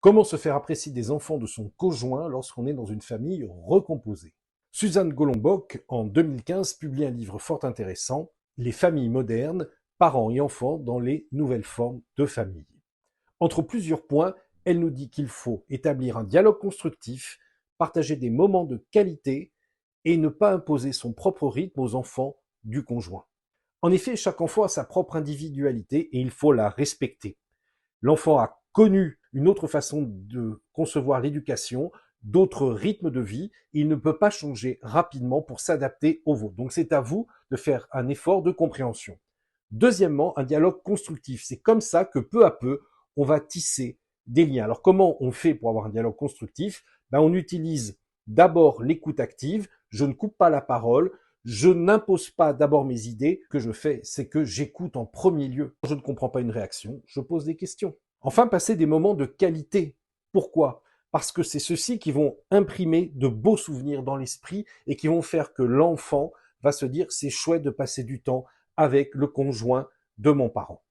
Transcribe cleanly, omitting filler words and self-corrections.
Comment se faire apprécier des enfants de son conjoint lorsqu'on est dans une famille recomposée? Suzanne Golombok, en 2015, publie un livre fort intéressant, Les familles modernes, parents et enfants dans les nouvelles formes de famille. Entre plusieurs points, elle nous dit qu'il faut établir un dialogue constructif, partager des moments de qualité et ne pas imposer son propre rythme aux enfants du conjoint. En effet, chaque enfant a sa propre individualité et il faut la respecter. L'enfant a connu une autre façon de concevoir l'éducation, d'autres rythmes de vie, et il ne peut pas changer rapidement pour s'adapter au vôtre. Donc c'est à vous de faire un effort de compréhension. Deuxièmement, un dialogue constructif. C'est comme ça que peu à peu, on va tisser des liens. Alors comment on fait pour avoir un dialogue constructif? On utilise d'abord l'écoute active, je ne coupe pas la parole, je n'impose pas d'abord mes idées. Ce que je fais, c'est que j'écoute en premier lieu. Je ne comprends pas une réaction, je pose des questions. Enfin, passer des moments de qualité. Pourquoi? Parce que c'est ceux-ci qui vont imprimer de beaux souvenirs dans l'esprit et qui vont faire que l'enfant va se dire c'est chouette de passer du temps avec le conjoint de mon parent.